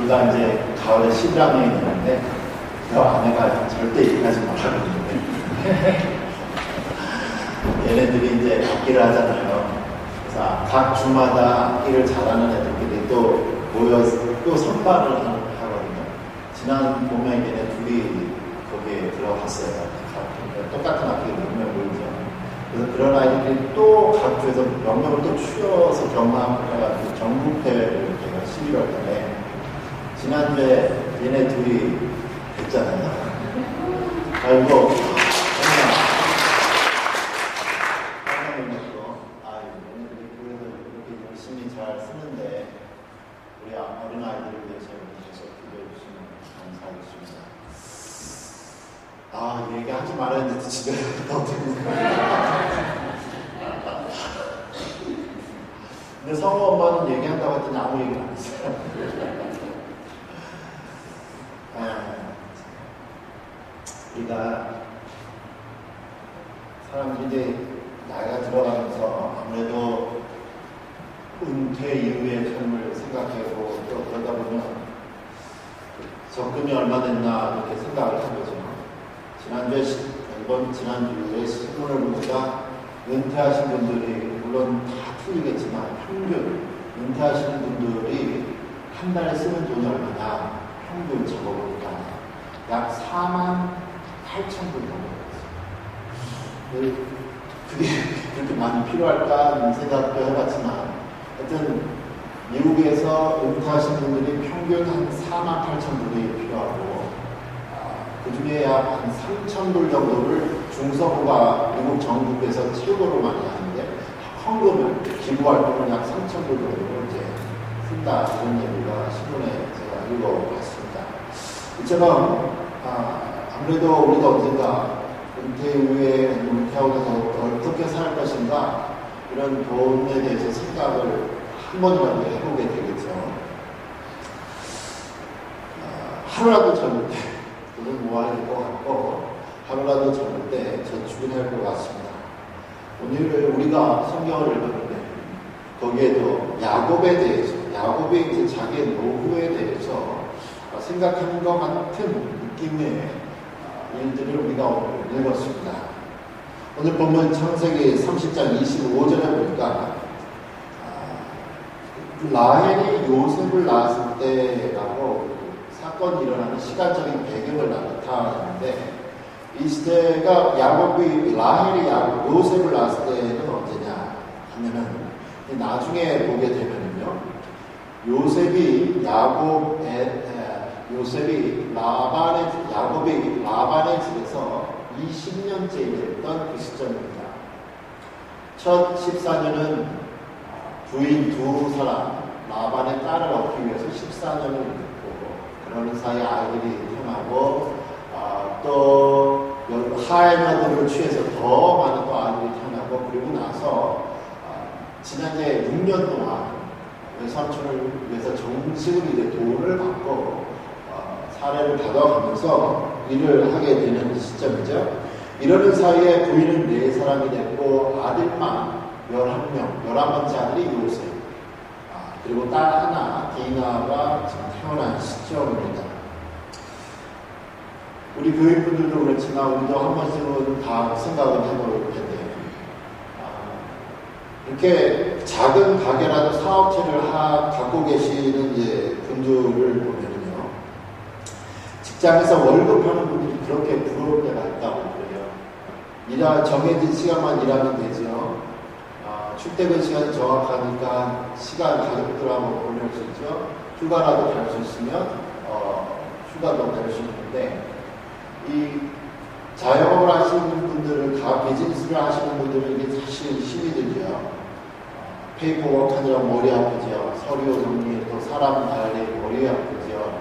둘 다 이제 가을에 신랑이 있는데 그 아내가 절대 얘기하지 말라고 그러는데 얘네들이 이제 악기를 하잖아요. 그래서 각 주마다 악기를 잘하는 애들끼리 또 모여서 또 선발을 하거든요. 지난 봄에 얘네 둘이 거기에 들어갔어요. 똑같은 악기를 몇 명 모이죠. 그래서 그런 아이들이 또 각 주에서 몇 명을 또 추려서 경합해가지고 전국대회를 제가 11월 달에 지난주에 얘네 둘이 했잖아요. 아이고 얘네들이 그래서 이렇게 열심히 잘 쓰는데 우리 어린아이들을 위해서 계속 기도해 주시면 감사하겠습니다. 얘기하지 말아야 했는데 집에 더 듣는 근데 성우 엄마는 얘기한다고 했더니 아무 얘기 안 했어요. 우리가 사람들이 이제 나이가 들어가면서 아무래도 은퇴 이후의 삶을 생각하고 또 그러다 보면 적금이 얼마 됐나 이렇게 생각을 하거죠. 지난주에 신문을 보니까 은퇴하신 분들이 물론 다 틀리겠지만 평균 은퇴하시는 분들이 한 달에 쓰는 돈이 얼마냐 평균 적어보니까 약 48,000불 정도 됐어요. 그게 그렇게 많이 필요할까 생각도 해봤지만 하여튼 미국에서 은퇴하신 분들이 평균 한 48,000불이 필요하고 그 중에 약 한 3,000불 정도를 중서부가 미국 정부에서 최고로 많이 하는데 헌금을 기부활동을 약 3,000불 정도를 이제 쓴다 이런 얘기가 신문에 제가 읽어봤습니다. 이처럼 아무래도 우리가 언젠가 은퇴 후에 은퇴하고 나서 어떻게 살 것인가 이런 돈에 대해서 생각을 한 번이라도 해보게 되겠죠. 하루라도 젊을 때 돈을 모아야 될 것 같고 하루라도 젊을 때 저축을 해야 할 것 같습니다. 오늘 우리가 성경을 읽었는데 거기에도 야곱에 대해서 야곱의 이제 자기의 노후에 대해서 생각하는 것 같은 느낌의 일들을 우리가 오늘 읽었습니다. 오늘 보면 창세기 30장 25절에 보니까 라헬이 요셉을 낳았을 때라고 사건이 일어나는 시간적인 배경을 나타내는데 이 시대가 라헬이 요셉을 낳았을 때는 언제냐 하면은 나중에 보게 되면은요 요셉이 라반의 집에서 20년째 일했던 그 시점입니다. 첫 14년은 부인 두 사람 라반의 딸을 얻기 위해서 14년을 일했고 그러는 사이 아이들이 태어나고 또 하에마들을 취해서 더 많은 또 아이들이 태어나고 그리고 나서 지난해 6년 동안 외삼촌을 위해서 정식으로 이제 돈을 받고 사례를 받아가면서 일을 하게 되는 시점이죠. 이러는 사이에 부인은 4사람이 됐고 아들만 11명, 11번째 아들이 요셉 그리고 딸 하나 디나가 지금 태어난 시점입니다. 우리 교육분들도 그렇지만 우리도 한 번씩은 다 생각을 해볼 텐데 이렇게 작은 가게라도 사업체를 갖고 계시는 이제 분들을 보면요 직장에서 월급 하는 분들이 그렇게 부러울 때가 있다고 그래요. 정해진 시간만 일하면 되죠. 출퇴근 시간이 정확하니까 시간 가족들하고 보낼 수 있죠. 휴가라도 갈 수 있으면 휴가도 갈 수 있는데 이 자영업을 하시는 분들은 비즈니스를 하시는 분들은 이게 사실 힘이 들죠. 페이퍼워크 하느라 머리 아프죠. 서류 정리 또 사람 관리 머리 아프죠.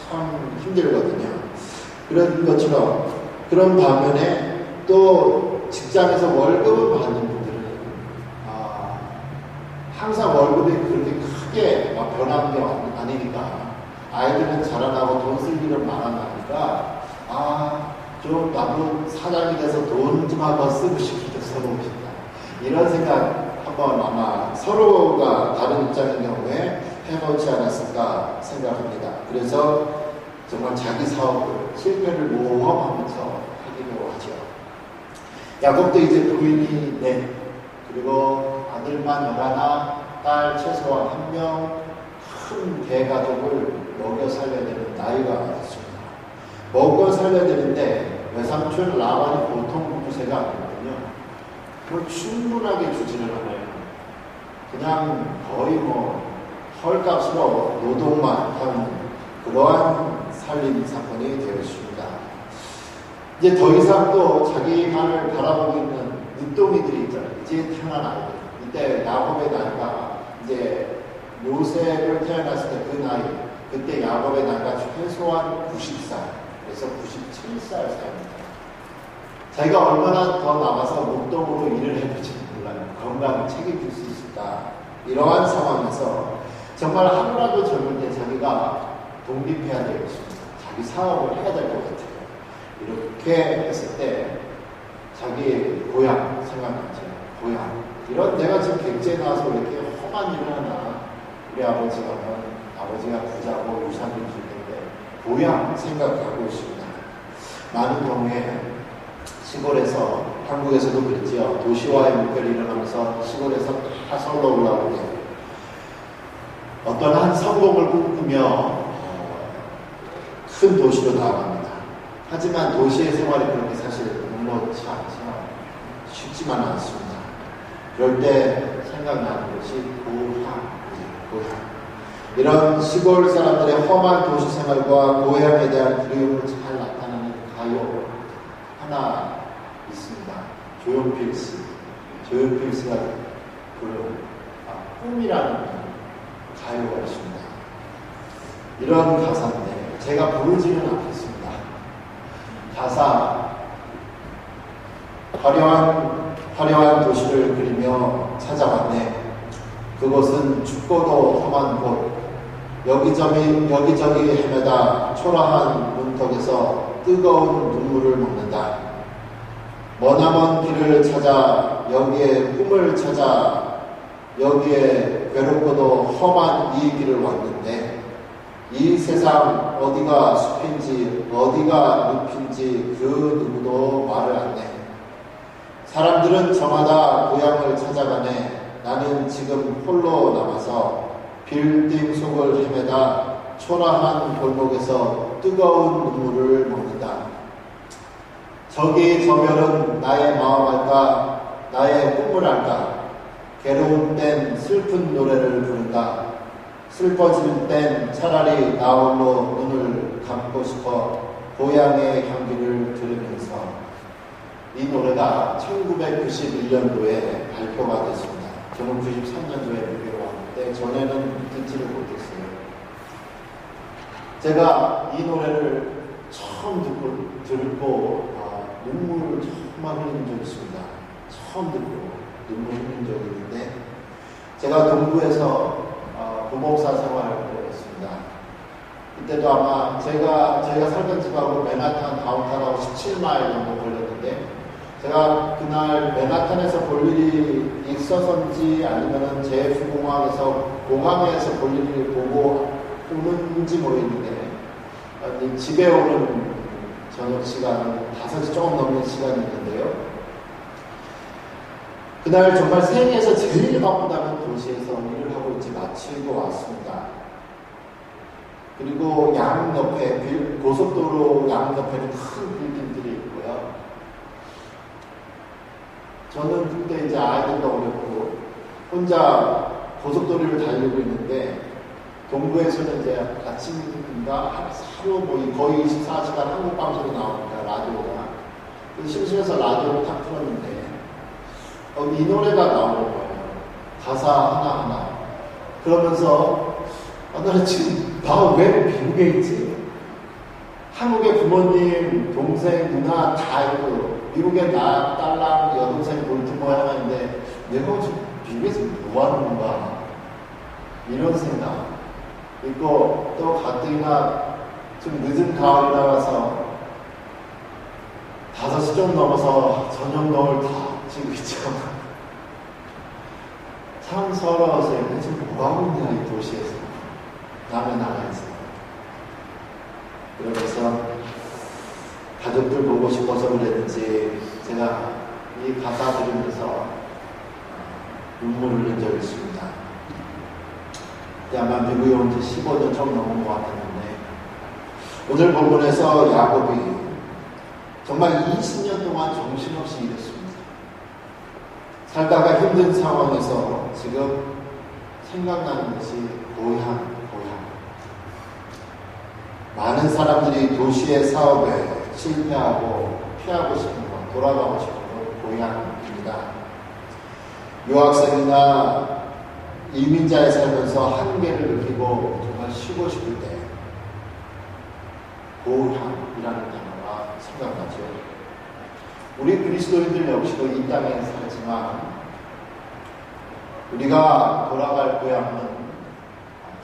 참 힘들거든요. 그런 것처럼 그런 반면에 또 직장에서 월급을 받는 분들은 항상 월급이 그렇게 크게 변한 게 아니니까 아이들은 자라나고 돈 쓸 일은 많아나니까 좀 나도 사장이 돼서 돈 좀 한번 쓰고 싶다 써보고 싶다 이런 생각 한번 아마 서로가 다른 입장인 경우에 해놓지 않았을까 생각합니다. 그래서 정말 자기 사업을 실패를 모험하면서 하기로 하죠. 야곱도 이제 부인이 넷, 그리고 아들만 11, 딸 최소한 1명, 큰 대가족을 먹여 살려야 되는 나이가 됐습니다. 먹여 살려야 되는데 외삼촌 라반이 보통 부세가 아니거든요. 그걸 충분하게 주지를 않아요. 그냥 거의 헐값으로 노동만 하는 그러한 살림 사건이 되었습니다. 이제 더 이상 또 자기만을 바라보고 있는 늦둥이들이 있잖아요. 이제 태어난 아이들. 이때 야곱의 나이가 이제 요셉을 태어났을 때 그 나이, 그때 야곱의 나이가 최소한 90살, 그래서 97살 사입니다. 자기가 얼마나 더 남아서 목동으로 일을 해볼지 몰라요. 건강을 책임질 수 있을까. 이러한 상황에서 정말 하루라도 젊을 때 자기가 독립해야 되겠습니다. 자기 사업을 해야 될 것 같아요. 이렇게 했을 때 자기 고향 생각나죠. 고향. 이런 내가 지금 객지에 나와서 이렇게 험한 일을 하나. 우리 아버지가 부자고 유산을 줄 텐데 고향 생각하고 있습니다. 많은 경우에 시골에서, 한국에서도 그랬지요. 도시화의 목표를 일어나면서 시골에서 다 서울로 올라오게 어떤 한 성공을 꿈꾸며 큰 도시로 나아갑니다. 하지만 도시의 생활이 그렇게 사실 녹록지 않죠. 쉽지만 않습니다. 그럴 때 생각나는 것이 고향. 이런 시골 사람들의 험한 도시 생활과 고향에 대한 그리움을 잘 나타내는 가요 하나 있습니다. 조용필스가 부른 꿈이라는 가요가 있습니다. 이런 가사인데 제가 부르지는 않겠습니다. 가사 화려한 도시를 그리며 찾아왔네. 그곳은 춥고도 험한 곳, 여기저기 헤매다 초라한 문턱에서 뜨거운 눈물을 먹는다. 머나먼 길을 찾아 여기에 꿈을 찾아 여기에 괴롭고도 험한 이 길을 왔는데 이 세상 어디가 숲인지 어디가 늪인지 그 누구도 말을 안 해. 사람들은 저마다 고향을 찾아가네. 나는 지금 홀로 남아서 빌딩 속을 헤매다 초라한 골목에서 뜨거운 눈물을 먹는다. 저기 저별은 나의 마음 알까? 나의 꿈을 알까? 괴로운 땐 슬픈 노래를 부른다. 슬퍼질 땐 차라리 나 홀로 눈을 감고 싶어 고향의 향기를 들으면서. 이 노래가 1991년도에 발표가 됐습니다. 저는 93년도에 미국에 왔는데 전에는 듣지를 못했어요. 제가 이 노래를 처음 듣고 눈물을 정말 흘린 적이 있습니다. 처음 듣고 눈물 흘린 적이 있는데 제가 동부에서 부목사 생활을 했습니다. 그때도 아마 저희가 살던 집하고 맨하탄 다운타운하고 17마일 정도 걸렸는데 제가 그날 맨하탄에서 볼 일이 있어서인지 아니면은 JF공항에서 공항에서 볼 일을 보고 오는지 모르겠는데 집에 오는 저녁 시간은 5시 조금 넘는 시간이었는데요. 그날 정말 세계에서 제일 바쁘다는 도시에서 일을 하고 있지 마치고 왔습니다. 그리고 양옆에 고속도로 양옆에는 큰 빌딩들이 있고요. 저는 그때 이제 아이들도 어렸고 혼자 고속도로를 달리고 있는데 동부에서는 이제 아침인가 하루 거의 24시간 한국 방송이 나오니까 라디오가 심심해서 라디오를 딱 틀었는데 이 노래가 나오는 거예요. 가사 하나하나. 그러면서 나는 지금 왜 미국에 있지? 한국에 부모님, 동생, 누나 다 있고 미국에 나, 딸랑, 여동생, 볼티모어 하나 있는데 내가 지금 미국에서 뭐 하는 건가? 이런 생각. 그리고 또 가뜩이나 좀 늦은 가을이 나가서 5시 좀 넘어서 저녁 노을 다 지고 있죠. 참 서러워서 지금 뭐 하고 있냐 이 도시에서. 다음에 나가있어요. 그러면서 가족들 보고 싶어서 그랬는지 제가 이 가사 들으면서 눈물을 흘린 적이 있습니다. 그때 아마 미국에 온 지 15년 좀 넘은 것 같았는데, 오늘 본문에서 야곱이 정말 20년 동안 정신없이 일했습니다. 살다가 힘든 상황에서 지금 생각나는 것이 고향. 많은 사람들이 도시의 사업에 실패하고 피하고 싶은 것, 돌아가고 싶은 것, 고향입니다. 유학생이나 이민자에 살면서 한계를 느끼고 정말 쉬고 싶을 때 고향이라는 단어가 생각나죠. 우리 그리스도인들 역시도 이 땅에 살지만 우리가 돌아갈 고향은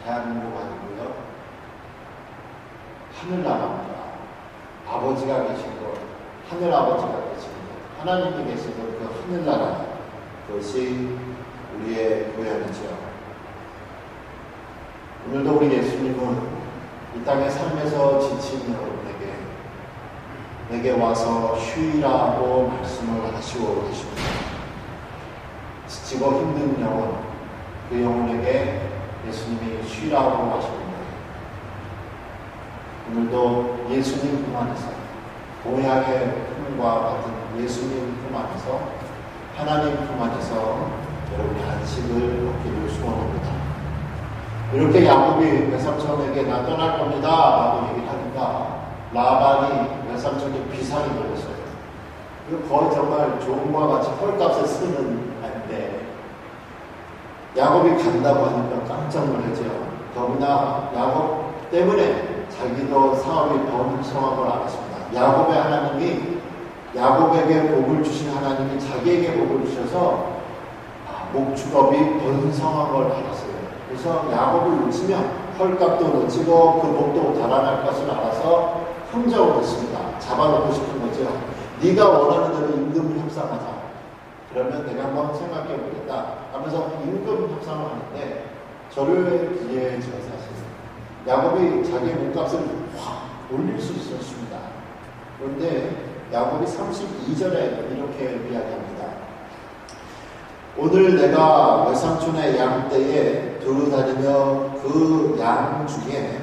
대한민국 아니고요, 하늘나라입니다. 아버지가 계시고 하늘아버지가 계시고 하나님이 계시고 그 하늘나라, 그것이 우리의 고향이죠. 오늘도 우리 예수님은 이 땅의 삶에서 지친 여러분에게 내게 와서 쉬라고 말씀을 하시고 계십니다. 지치고 힘든 영혼, 그 영혼에게 예수님이 쉬라고 하십니다. 오늘도 예수님 품 안에서, 고향의 품과 같은 예수님 품 안에서, 하나님 품 안에서 여러분이 안식을 얻기를 소원합니다. 이렇게 야곱이 외삼촌에게 나 떠날 겁니다 라고 얘기를 하니까 라반이 외삼촌이 비상이 걸렸어요. 이거 거의 정말 조금과 같이 헐값에 쓰는 말인데, 야곱이 간다고 하니까 깜짝 놀랐죠. 더구나 야곱 때문에 자기도 사업이 번성한 걸 알았습니다. 야곱의 하나님이, 야곱에게 복을 주신 하나님이 자기에게 복을 주셔서 목축업이 번성한 걸 알았어요. 그래서 야곱을 놓치면 헐값도 놓치고 그 복도 달아날 것을 알아서 흥정을 했습니다. 잡아놓고 싶은 거죠. 네가 원하는 대로 임금 협상하자. 그러면 내가 한번 생각해 보겠다 하면서 임금 협상을 하는데 저를 기회해줘요. 사실 야곱이 자기의 몸값을 확 올릴 수 있었습니다. 그런데 야곱이 32절에 이렇게 이야기합니다. 오늘 내가 외삼촌의 양떼에 두루 다니며 그 양 중에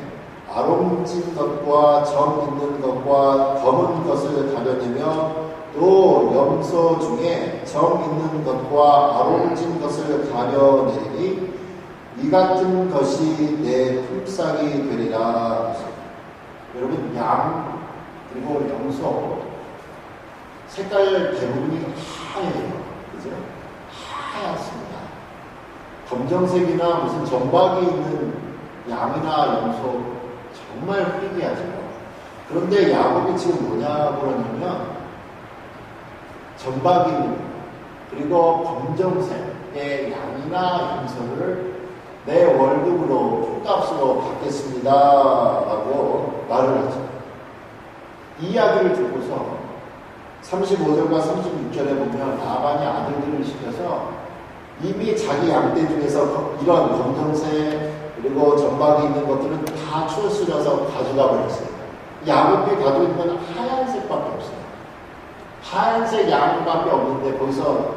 아롱진 것과 정 있는 것과 검은 것을 가려내며 또 염소 중에 정 있는 것과 아롱진 것을 가려내니 이 같은 것이 내 품삯이 되리라. 여러분, 양 그리고 염소 색깔 대부분이 하얘요. 그죠? 하얗습니다. 검정색이나 무슨 점박이 있는 양이나 염소 정말 희귀하죠. 그런데 야곱이 지금 뭐냐고 그러냐면 점박이 그리고 검정색의 양이나 염소를 내 월급으로 품값으로 받겠습니다 라고 말을 하죠. 이 이야기를 듣고서 35절과 36절에 보면 라반이 아들들을 시켜서 이미 자기 양떼 중에서 이런 검정색 그리고 점박이 있는 것들은 다 추스려서 가져가 버렸어요. 야곱이 가지고 있는 건 하얀색밖에 없어요. 하얀색 양밖에 없는데 거기서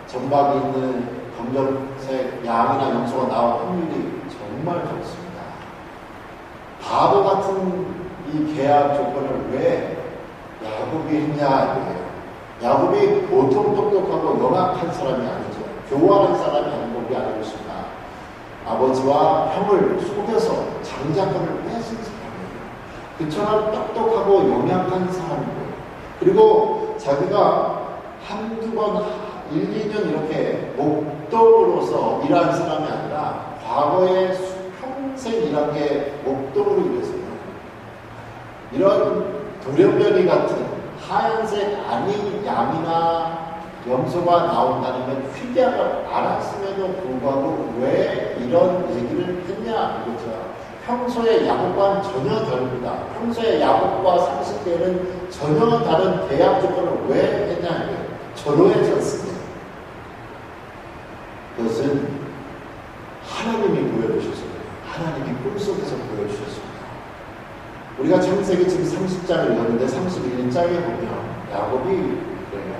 점박이 있는 검정색 양이나 염소가 나올 확률이 정말 적습니다. 바보 같은 이 계약 조건을 왜 야곱이 했냐 이거예요. 야곱이 보통 똑똑하고 영악한 사람이 아니죠. 교활한 사람이 아닌 걸 알고 있습니다. 아버지와 형을 속여서 장자권을 뺏은 사람이에요. 그처럼 똑똑하고 영약한 사람이고요. 그리고 자기가 한두 번, 1, 2년 이렇게 목동으로서 일한 사람이 아니라 과거에 평생 일한 게 목동으로 일했어요. 이런 돌연변이 같은 하얀색 아닌 양이나 염소가 나온다는 건 휘대학을 알았음에도 불구하고 왜 이런 얘기를 했냐 이거죠. 평소의 야곱과는 전혀 다릅니다. 평소의 야곱과 상식 때는 전혀 다른 계약 조건을 왜 했냐 이거예요. 전호해졌습니다. 그것은 하나님이 보여주셔서 그래요. 하나님이 꿈속에서 우리가 창세기 지금 30장을 읽었는데 31장에 보면 야곱이 그래요.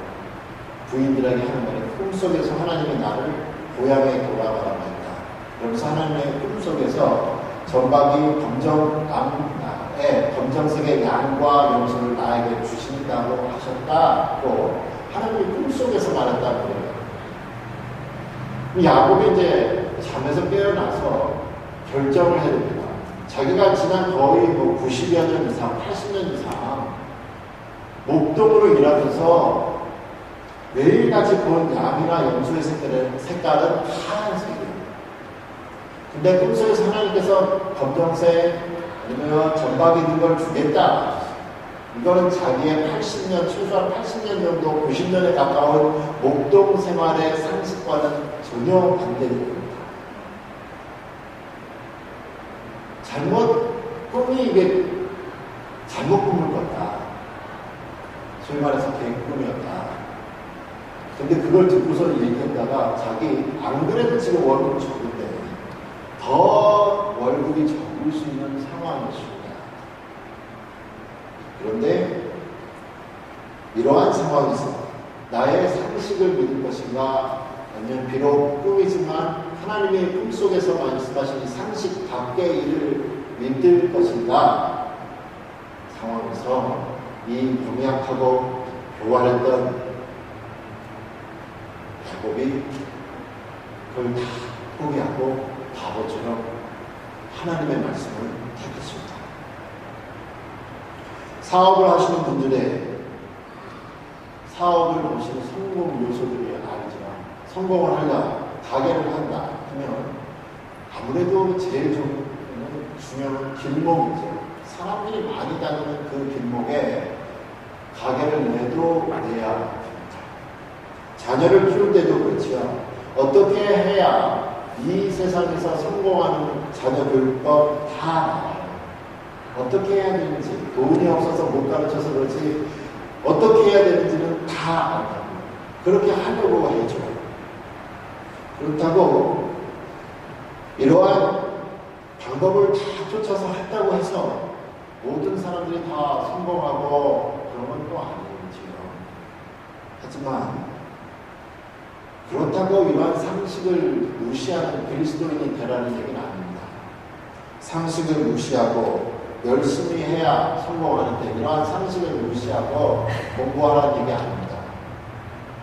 부인들에게 하는 말이 꿈속에서 하나님이 나를 고향에 돌아가라고 했다. 그러면서 하나님의 꿈속에서 전박이 검정색의 양과 염소를 나에게 주신다고 하셨다고 하나님이 꿈속에서 말했다는 거예요. 야곱이 이제 잠에서 깨어나서 결정을 해야 됩니다. 자기가 지난 거의 90여 년 이상, 80년 이상 목동으로 일하면서 매일같이 본 양이나 염소의 색깔은 하얀색이에요. 근데 꿈속에서 하나님께서 검정색 아니면 전박이 있는 걸 주겠다. 이거는 자기의 80년, 최소한 80년 정도, 90년에 가까운 목동 생활의 상식과는 전혀 반대인 겁니다. 꿈이 이게 잘못 꿈을 꿨다. 소위 말해서 개꿈이었다. 근데 그걸 듣고서 얘기했다가 자기 안 그래도 지금 월급이 적은데 더 월급이 적을 수 있는 상황이었습니다. 그런데 이러한 상황에서 나의 상식을 믿을 것인가 아니면 비록 꿈이지만 하나님의 꿈속에서 말씀하신 상식 밖의 일을 믿을 것인가 상황에서 이 병약하고 교활했던 야곱이 그걸 다 포기하고 바보처럼 하나님의 말씀을 택했습니다. 사업을 하시는 분들의 사업을 보시는 성공 요소들이 알지만 성공을 하려 가게를 한다 하면 아무래도 제일 중요한 길목이죠. 사람들이 많이 다니는 그 길목에 가게를 내야 합니다. 자녀를 키울 때도 그렇지요. 어떻게 해야 이 세상에서 성공하는 자녀 교육법 다 나와요. 어떻게 해야 되는지, 돈이 없어서 못 가르쳐서 그렇지 어떻게 해야 되는지는 다 안다고. 그렇게 하려고 해줘요. 그렇다고 이러한 방법을 다 쫓아서 했다고 해서 모든 사람들이 다 성공하고 그런 건 또 아니지요. 하지만 그렇다고 이러한 상식을 무시하는 그리스도인이 되라는 얘기는 아닙니다. 상식을 무시하고 열심히 해야 성공하는데 이러한 상식을 무시하고 공부하라는 얘기 아닙니다.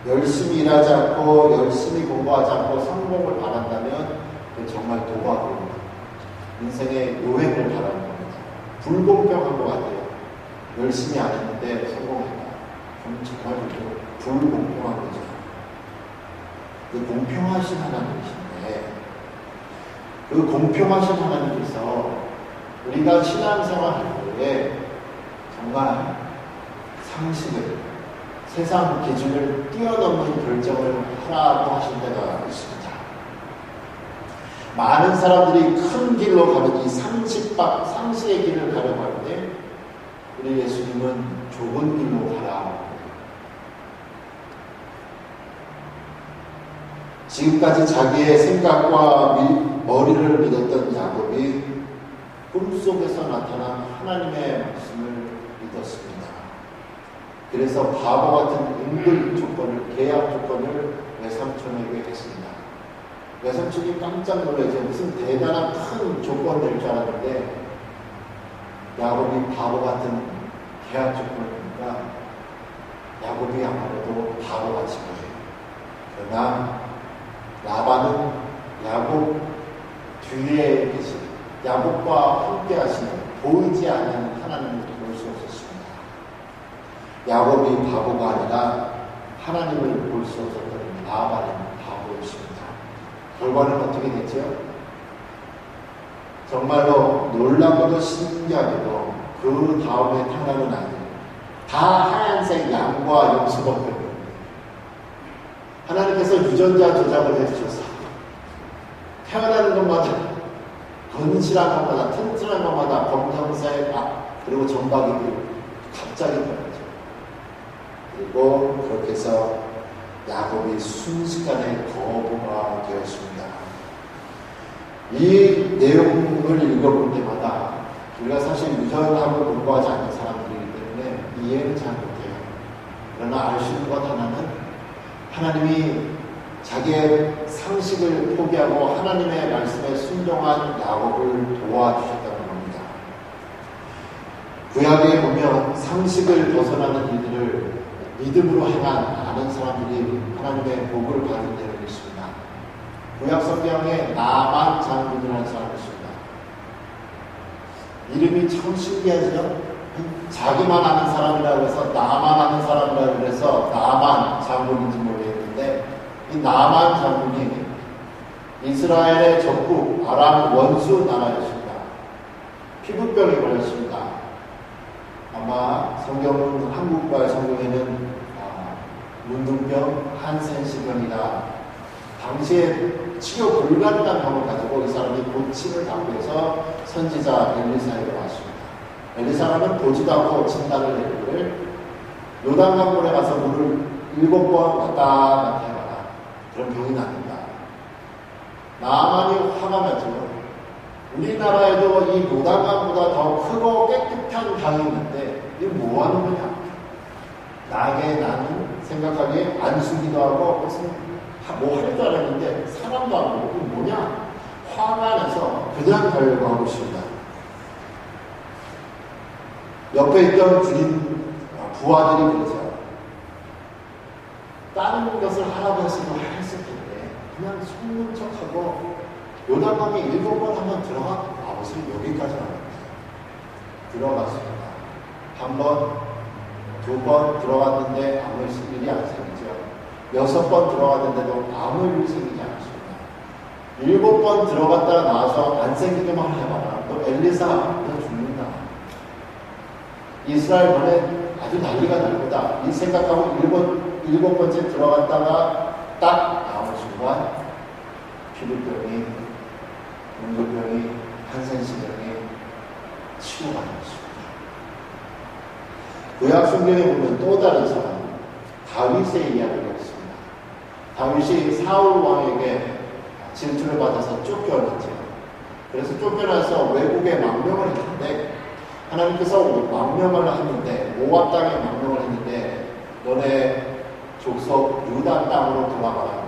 열심히 일하지 않고 열심히 공부하지 않고 성공을 바란다면 그건 정말 도박으로 인생의 요행을 바라는 겁니다. 불공평한 것 같아요. 열심히 안 했는데 성공했다. 그럼 정말 불공평한 거죠. 그 공평하신 하나님이신데 그 공평하신 하나님께서 우리가 신앙생활 할 때에 정말 상식을 세상 기준을 뛰어넘는 결정을 하라고 하신 때가 있습니다. 많은 사람들이 큰 길로 가는 이 상식의 길을 가려고 할 때 우리 예수님은 좁은 길로 가라. 지금까지 자기의 생각과 머리를 믿었던 야곱이 꿈속에서 나타난 하나님의 말씀을 믿었습니다. 그래서 바보 같은 은근 조건을, 계약 조건을 외삼촌에게 했습니다. 외삼촌이 깜짝 놀라죠. 무슨 대단한 큰 조건 될 줄 알았는데 야곱이 바보 같은 계약 조건이니까 야곱이 아무래도 바보같이 보여요. 그러나 라반은 야곱 뒤에 계신 야곱과 함께 하시는 보이지 않는 하나님을 볼 수 없었습니다. 야곱이 바보가 아니라 하나님을 볼 수 없었던 라반은 바보였습니다. 결과는 어떻게 됐죠? 정말로 놀라고도 신기하게도 그 다음에 태어나는 아이들 다 하얀색 양과 염소가 되고 하나님께서 유전자 조작을 해주셔서 태어나는 것마다 건실한 것마다 튼튼한 것마다 검정색 그리고 전박이들 갑자기 변하죠. 그리고 그렇게 해서 야곱이 순식간에 거부가 되었습니다. 이 내용을 읽어볼 때마다 우리가 사실 유전하고 공부하지 않는 사람들이기 때문에 이해는 잘 못해요. 그러나 알 수 있는 것 하나는 하나님이 자기의 상식을 포기하고 하나님의 말씀에 순종한 야곱을 도와주셨다는 겁니다. 구약에 보면 상식을 벗어나는 일들을 믿음으로 행한 많은 사람들이 하나님의 복을 받은 내용이 있습니다. 구약 성경에 나만 장군이라는 사람이 있습니다. 이름이 참 신기하죠? 자기만 아는 사람이라고 해서 나만 아는 사람이라고 해서 나만 장군인지 모르겠는데 이 나만 장군이 이스라엘의 적국 아람 원수 나라였습니다. 피부병에 걸렸습니다. 아마 성경은 한국과 성경에는 문둥병, 한센시병이다. 당시에 치료 불가능한 병을 가지고 이 사람이 고침을 당고 해서 선지자 엘리사에게 왔습니다. 엘리사는 보지도 않고 진단을 내리기를 요단강물에 가서 물을 7번 왔다 갔다 해봐라. 그런 병이 납니다. 나만이 화가 나죠. 우리나라에도 이 요단강보다 더 크고 깨끗한 강이 있는데 이게 뭐 하는 거냐? 나는 생각하기에 안수기도 하고 무슨 뭐 할 줄 알았는데 사람도 안 보고 이게 뭐냐? 화가 나서 그냥 가려고 하고 있습니다. 옆에 있던 부하들이 그러죠. 다른 것을 하라고 했으면 했을 텐데 그냥 속는 척하고 요단강에 7번 한번 들어가 아버지 여기까지 나갑니다. 들어갔습니다. 한 번, 2번 들어갔는데 아무 일이 안 생기죠. 6번 들어갔는데도 아무 일이 생기지 않았습니다. 7번 들어갔다가 나와서 안 생기기만 해봐라. 너 엘리사 너 죽는다. 이스라엘 번에 아주 난리가 날 거다. 이 생각하고 7번째 들어갔다가 딱 나오는 순간 피부병이, 문둥병이, 한센시병이 치유가 되었습니다. 구약 성경에 보면 또 다른 사람, 다윗의 이야기가 있습니다. 다윗이 사울 왕에게 질투를 받아서 쫓겨났죠. 그래서 쫓겨나서 외국에 망명을 했는데 하나님께서 망명을 했는데 모압 땅에 망명을 했는데 너네 족속 유다 땅으로 돌아가라고.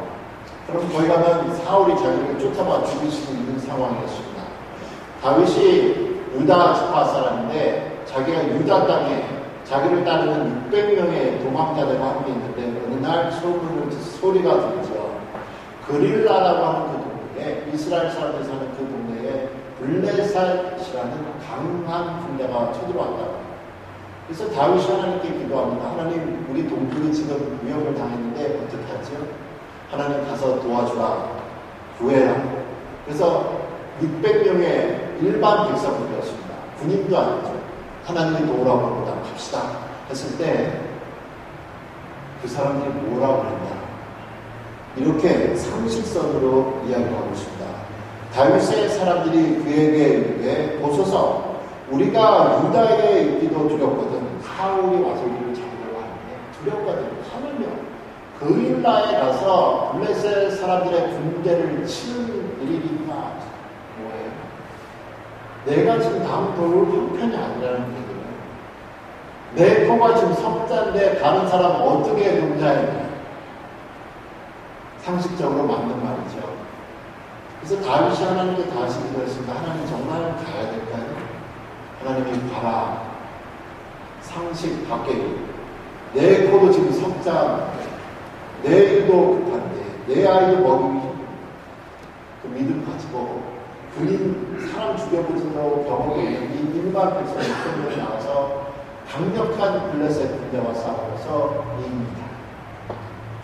그럼 거기 가면 사울이 자기를 쫓아봐 죽일 수 있는 상황이었습니다. 다윗이 유다 지파 사람인데 자기가 유다 땅에 자기를 따르는 600명의 도망자들과 함께 있는데 어느 날 소리가 들리죠. 그릴라라고 하는 그 동네에 이스라엘 사람들이 사는 그 동네에 블레셋이라는 강한 군대가 쳐들어왔다. 그래서 다윗이 하나님께 기도합니다. 하나님, 우리 동족이 지금 위협을 당했는데 어떻게 하죠? 하나님 가서 도와주라, 구해라. 그래서 600명의 일반 백성들이었습니다. 군인도 아니죠. 하나님이 도우라고 합니다. 갑시다 했을 때 그 사람들이 뭐라고 했냐? 이렇게 상식선으로 이야기하고 있습니다. 다윗의 사람들이 그에게 이르되 보소서 우리가 유다에 있기도 두렵거든. 사울이 와서 우리를 잡으려고 하는데 두렵거든. 하물며 그릴라에 가서 블레셋 사람들의 군대를 치는 일이니까 뭐예요? 내가 지금 다음 돌 형편이 아니라는 얘기예요. 내 코가 지금 석자인데 다른 사람은 어떻게 동자했냐? 상식적으로 맞는 말이죠. 그래서 다윗이 하나님께 다시 기도했습니다. 하나님 정말 가야 될까요? 하나님이 가라. 상식 밖에 내 코도 지금 석자인데 내 일도 급한데 내 아이도 먹이기 그 믿음 가지고 군인 사람 죽여보지도 병원에 있는 이 일반 백성이 때문에 나와서 강력한 블레셋 군대와 싸워서 이깁니다.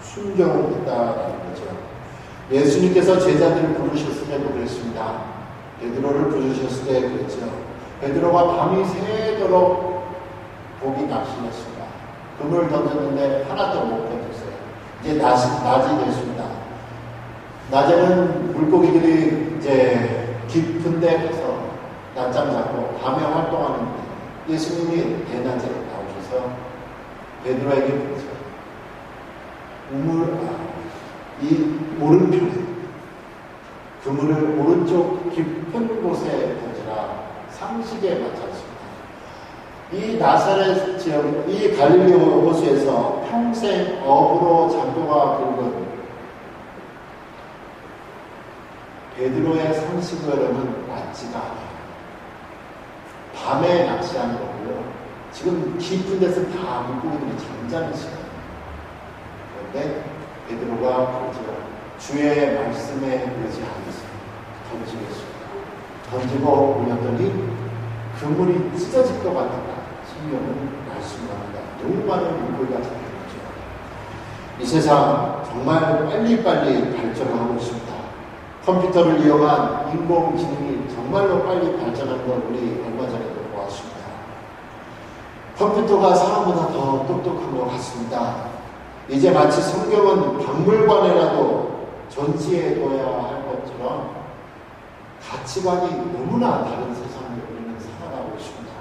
순종을 했다는 거죠. 예수님께서 제자들을 부르셨을 때도 그랬습니다. 베드로를 부르셨을 때 그랬죠. 베드로가 밤이 새도록 고기 낚시를 했습니다. 그물 던졌는데 하나도 못 던졌어요. 이제 낮이 됐습니다. 낮에는 물고기들이 이제 깊은 데 가서 낮잠 자고 밤에 활동하는데 예수님이 대낮에 나오셔서 베드로에게 그러죠. 이 오른편에 그물을 오른쪽 깊은 곳에 던지라 상식에 맞지 않습니다. 이 나사렛 지역, 이 갈릴리 호수에서 평생 어부로 장교가 긁은 베드로의 상식으로는 맞지가 않아요. 밤에 낚시하는 거고요. 지금 깊은 데서 다 물고기들이 잠자는 시간이에요. 그런데 베드로가 주의 말씀에 의지하겠습니다. 던지겠습니다. 던지고 올렸더니 그물이 찢어질 것 같다. 성경은 말씀합니다. 너무 많은 물고기가 잡혀있죠. 이 세상 정말 빨리빨리 발전하고 있습니다. 컴퓨터를 이용한 인공지능이 정말로 빨리 발전하는 걸 우리 얼마 전에도 보았습니다. 컴퓨터가 사람보다 더 똑똑한 것 같습니다. 이제 마치 성경은 박물관에라도 전시해둬야 할 것처럼 가치관이 너무나 다른 세상을 우리는 살아가고 있습니다.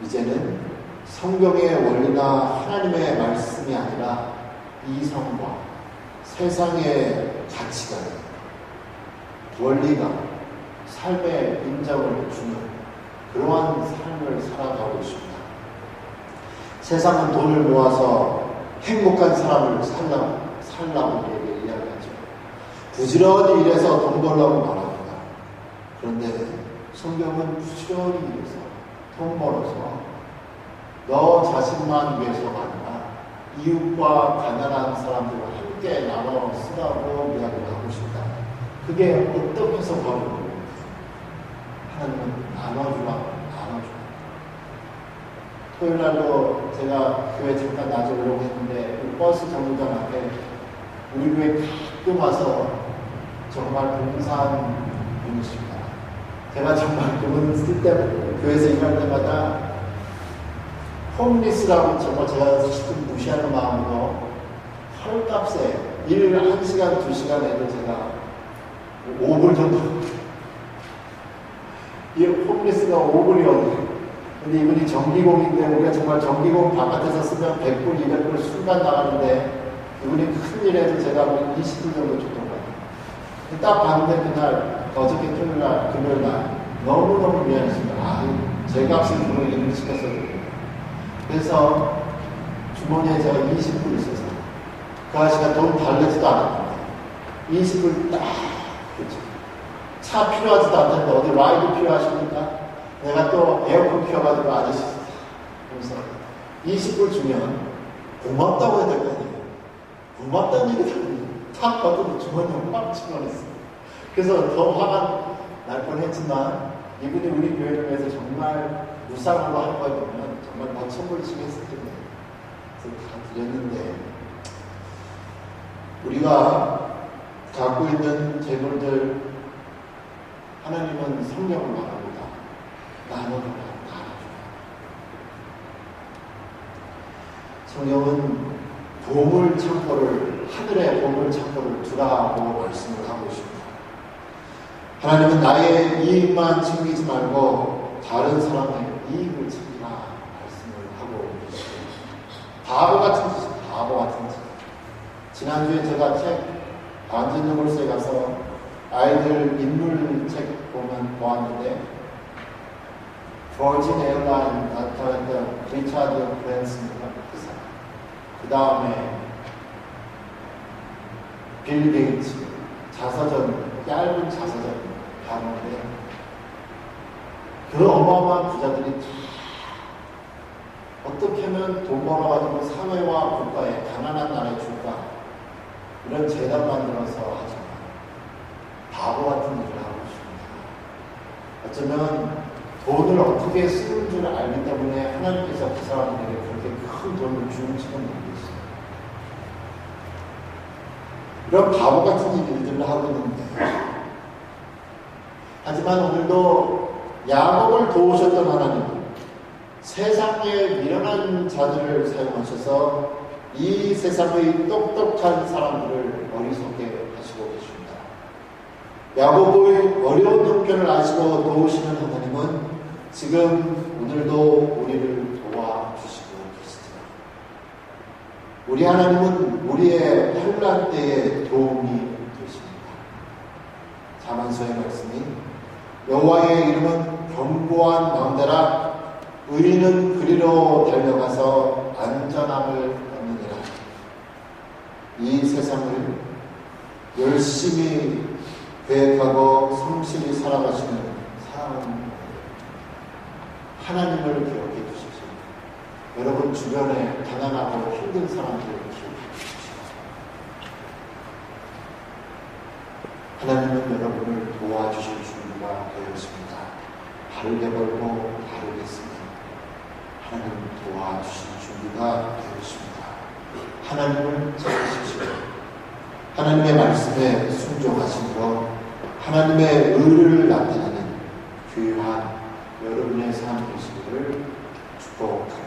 이제는 성경의 원리나 하나님의 말씀이 아니라 이성과 세상의 가치관, 원리가 삶의 인정을 주는 그러한 삶을 살아가고 있습니다. 세상은 돈을 모아서 행복한 사람을 살라고 우리에게 이야기하죠. 부지런히 일해서 돈 벌라고 말합니다. 그런데 성경은 부지런히 일해서 돈 벌어서 너 자신만 위해서가 아니라 이웃과 가난한 사람들과 함께 나눠 쓰라고 이야기를 하고 싶다. 그게 어떻게 해석하고 하나님은 나눠주라. 토요일 날도 제가 교회 잠깐 낮에 오려고 했는데 버스 정류장 앞에 우리 교회 가끔 와서 정말 봉사하는 분이십니다. 제가 정말 그분 쓸 때 교회에서 일할 때마다 홈리스라고 정말 제가 좀 무시하는 마음으로 헐값에 일 1시간, 2시간 해도 제가 5불 정도 이 홈리스가 5불이거든요. 근데 이분이 전기공인데 우리가 정말 전기공 바깥에서 쓰면 100불, 200불 순간 나가는데 이분이 큰일에도 제가 20불 정도 줬던 거예요. 딱 봤는데 그날 어저께 토요일날 금요일날 너무너무 미안했습니다. 제 값을 주는 일을 시켰어요. 그래서 주머니에 제가 20불 있어서 그 아저씨가 돈 달래지도 않았는데 20불 딱 그렇죠. 차 필요하지도 않는데 어디 라이드 필요하십니까? 내가 또 에어컨 키워가지고 아저씨 그래서 20불 주면 고맙다고 해야 될 거 아니에요. 고맙다는 얘기를 탁 받더니 주머니에 빡 집어넣었어요. 그래서 더 화가 날 뻔했지만 이분이 우리 교회를 위해서 정말 무상으로 할 거면 정말 뭐 천불씩 했을 텐데 그래서 다 드렸는데 우리가 갖고 있는 재물들 하나님은 성경을 말합니다. 나눠주라. 성경은 보물 창고를 하늘의 보물 창고를 두라고 말씀을 하고 있습니다. 하나님은 나의 이익만 챙기지 말고 다른 사람의 이익을 챙기라 말씀을 하고 계십니다. 바보 같은 짓, 바보 같은 짓. 지난주에 제가 책 안전연구소에 가서 아이들 인물 책 보았는데 버진 에어라인 나타났던 리차드 브랜슨이라는 기사. 그 다음에 빌 게이츠 자서전, 얇은 자서전 가는데 그 어마어마한 부자들이 다 어떻게 하면 돈 벌어가지고 사회와 국가에 가난한 나라에 줄까 이런 재단 만들어서 하지만 바보 같은 일을 하고 있습니다. 어쩌면 돈을 어떻게 쓰는 줄 알기 때문에 하나님께서 그 사람들에게 그렇게 큰 돈을 주는지도 모르겠어요. 이런 바보 같은 일들을 하고 있는데 하지만 오늘도 야곱을 도우셨던 하나님은 세상에 미련한 자들을 사용하셔서 이 세상의 똑똑한 사람들을 어리석게 하시고 계십니다. 야곱의 어려운 형편을 아시고 도우시는 하나님은 지금 오늘도 우리를 도와주시고 계시죠. 우리 하나님은 우리의 환난 때에 도움이 되십니다. 자만서의 말씀이 여호와의 이름은 견고한 망대라 의인은 그리로 달려가서 안전함을 얻느니라. 이 세상을 열심히 계획하고 성실히 살아가시는 사람 하나님을 기억해 주십시오. 여러분 주변에 가난하고 힘든 사람들을 기억해 주십시오. 하나님은 여러분을 도와주실 준비가 되어 있습니다. 바르게 벌고 바르게 쓰며 하나님 도와주실 준비가 되어 있습니다. 하나님을 찾으십시오. 하나님의 말씀에 순종하심으로 하나님의 의를 나타내는 귀한 여러분의 삶 되시기를 축복합니다.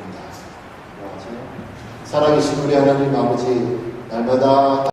살아계신 우리 하나님 아버지, 날마다